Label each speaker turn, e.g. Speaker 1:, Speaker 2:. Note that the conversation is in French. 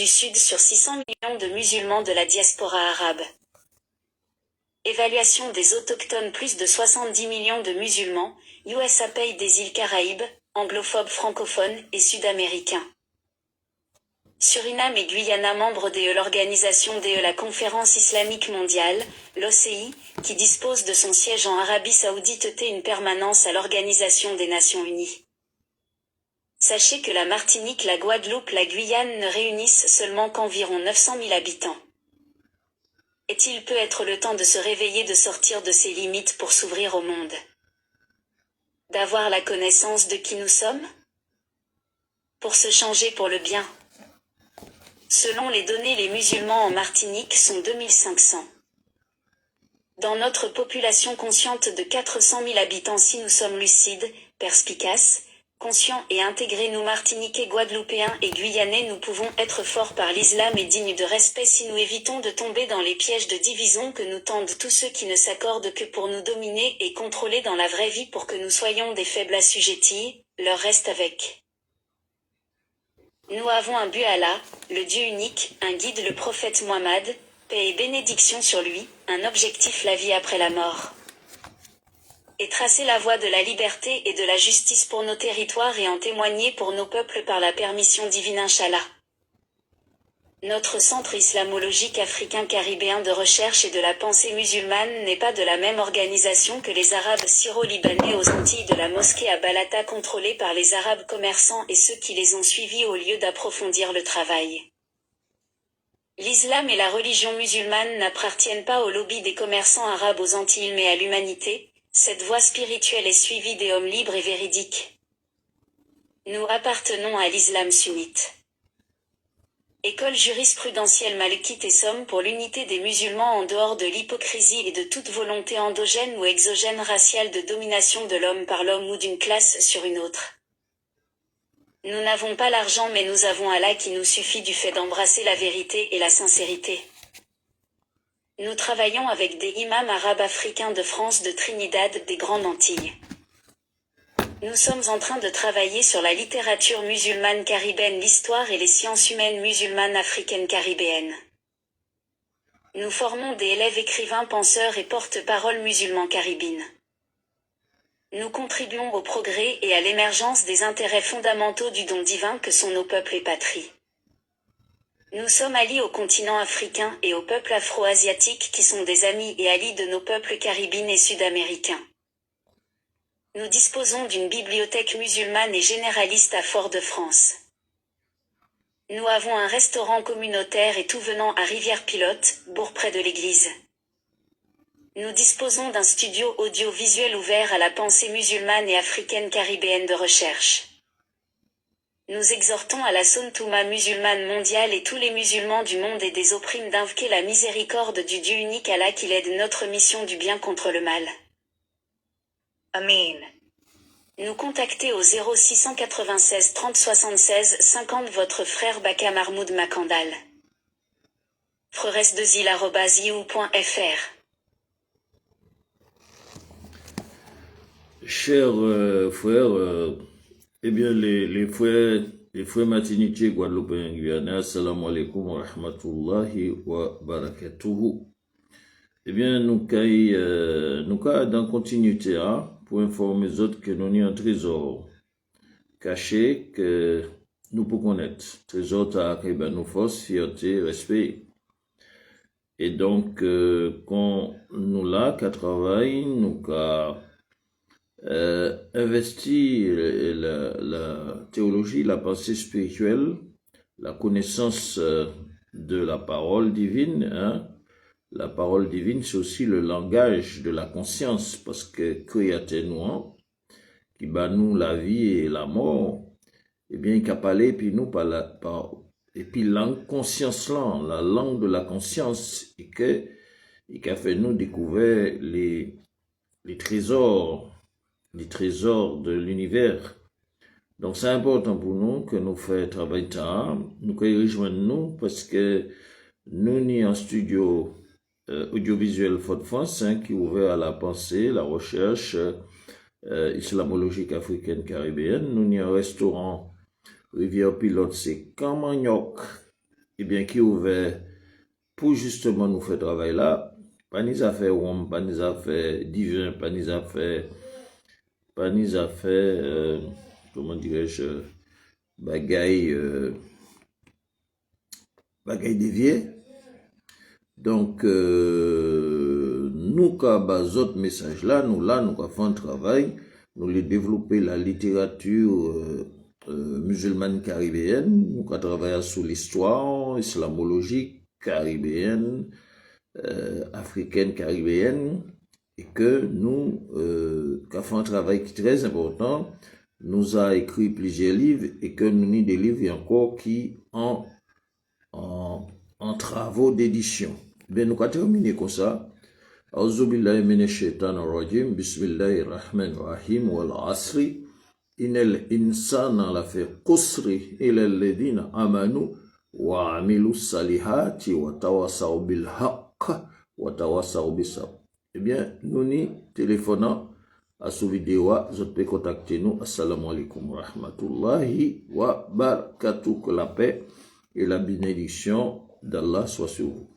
Speaker 1: du Sud sur 600 millions de musulmans de la diaspora arabe. Évaluation des autochtones plus de 70 millions de musulmans, USA Pays des îles Caraïbes, anglophobes francophones et sud-américains. Suriname et Guyana membres de l'organisation de la Conférence islamique mondiale, l'OCI, qui dispose de son siège en Arabie Saoudite une permanence à l'Organisation des Nations Unies. Sachez que la Martinique, la Guadeloupe, la Guyane ne réunissent seulement qu'environ 900 000 habitants. Et-il peut être le temps de se réveiller, de sortir de ses limites pour s'ouvrir au monde? D'avoir la connaissance de qui nous sommes? Pour se changer pour le bien. Selon les données, les musulmans en Martinique sont 2500. Dans notre population consciente de 400 000 habitants, si nous sommes lucides, perspicaces, conscients et intégrés, nous Martiniquais, Guadeloupéens et Guyanais, nous pouvons être forts par l'islam et dignes de respect si nous évitons de tomber dans les pièges de division que nous tendent tous ceux qui ne s'accordent que pour nous dominer et contrôler dans la vraie vie pour que nous soyons des faibles assujettis, leur reste avec. Nous avons un but, Allah, le Dieu unique, un guide, le prophète Muhammad, paix et bénédiction sur lui, un objectif, la vie après la mort. Et tracer la voie de la liberté et de la justice pour nos territoires et en témoigner pour nos peuples par la permission divine, Inch'Allah. Notre centre islamologique africain-caribéen de recherche et de la pensée musulmane n'est pas de la même organisation que les Arabes syro-libanais aux Antilles de la mosquée à Balata, contrôlée par les Arabes commerçants et ceux qui les ont suivis au lieu d'approfondir le travail. L'islam et la religion musulmane n'appartiennent pas au lobby des commerçants arabes aux Antilles mais à l'humanité. Cette voie spirituelle est suivie des hommes libres et véridiques. Nous appartenons à l'islam sunnite. École jurisprudentielle malikite et sommes pour l'unité des musulmans en dehors de l'hypocrisie et de toute volonté endogène ou exogène raciale de domination de l'homme par l'homme ou d'une classe sur une autre. Nous n'avons pas l'argent mais nous avons Allah qui nous suffit du fait d'embrasser la vérité et la sincérité. Nous travaillons avec des imams arabes africains de France, de Trinidad, des Grandes Antilles. Nous sommes en train de travailler sur la littérature musulmane caribéenne, l'histoire et les sciences humaines musulmanes africaines caribéennes. Nous formons des élèves écrivains, penseurs et porte-parole musulmans caribines. Nous contribuons au progrès et à l'émergence des intérêts fondamentaux du don divin que sont nos peuples et patries. Nous sommes alliés au continent africain et aux peuples afro-asiatiques qui sont des amis et alliés de nos peuples caribines et sud-américains. Nous disposons d'une bibliothèque musulmane et généraliste à Fort-de-France. Nous avons un restaurant communautaire et tout venant à Rivière-Pilote, bourg près de l'église. Nous disposons d'un studio audiovisuel ouvert à la pensée musulmane et africaine caribéenne de recherche. Nous exhortons à la Sontouma musulmane mondiale et tous les musulmans du monde et des opprimes d'invoquer la miséricorde du Dieu unique Allah qu'il aide notre mission du bien contre le mal. Amin. Nous contactez au 0696 30 76 50 votre frère Baka Mahmoud Makandal. frères2il@yahoo.fr.
Speaker 2: Chers frères, eh bien les frères martiniquais, guadeloupéens, guyanais, assalamu alaikum wa rahmatullahi wa barakatuhu. Eh bien nous dans continuité pour informer les autres que nous avons un trésor caché que nous pouvons connaître. Trésor à nous force, fierté, respect. Et donc quand nous là qu'à travail, nous investir la théologie, la pensée spirituelle, la connaissance de la parole divine. La parole divine, c'est aussi le langage de la conscience, parce que créateur nous, qui bat nous la vie et la mort, eh bien, il a parlé, puis nous, et puis langue conscience là, la langue de la conscience, et il a fait nous découvrir les trésors de l'univers. Donc c'est important pour nous que nous fassions travail tard, nous rejoindre nous parce que nous ni un studio audiovisuel Fort-de-France qui est ouvert à la pensée, la recherche islamologique africaine caribéenne. Nous ni un restaurant Rivière-Pilote, c'est Camagnoc eh bien, qui est ouvert pour justement nous faire travail là, pas ni affaire rhum, pas ni affaire divin, pas ni affaire, comment dirais-je, bagaille, bagaille déviée. Donc, nous, quand autres messages là, nous faisons un travail, nous les développer la littérature musulmane caribéenne, nous travaillons sur l'histoire islamologique caribéenne, africaine caribéenne, et que nous, faisons un travail qui est très important, nous a écrit plusieurs livres, et que nous avons des livres encore qui en travaux d'édition. Ben, nous allons terminer comme ça. أعوذ بالله من الشيطان الرجيم بسم الله الرحمن الرحيم والعصر إن الإنسان لفي قسر إلى الذين آمنوا وعملوا الصالحات وتواصوا بالحق وتواصوا بالصبر. Eh bien, nous nous téléphonons à ce vidéo, vous pouvez contacter nous. Assalamu alaikum wa rahmatullahi wa barakatuh. Que la paix et la bénédiction d'Allah soient sur vous.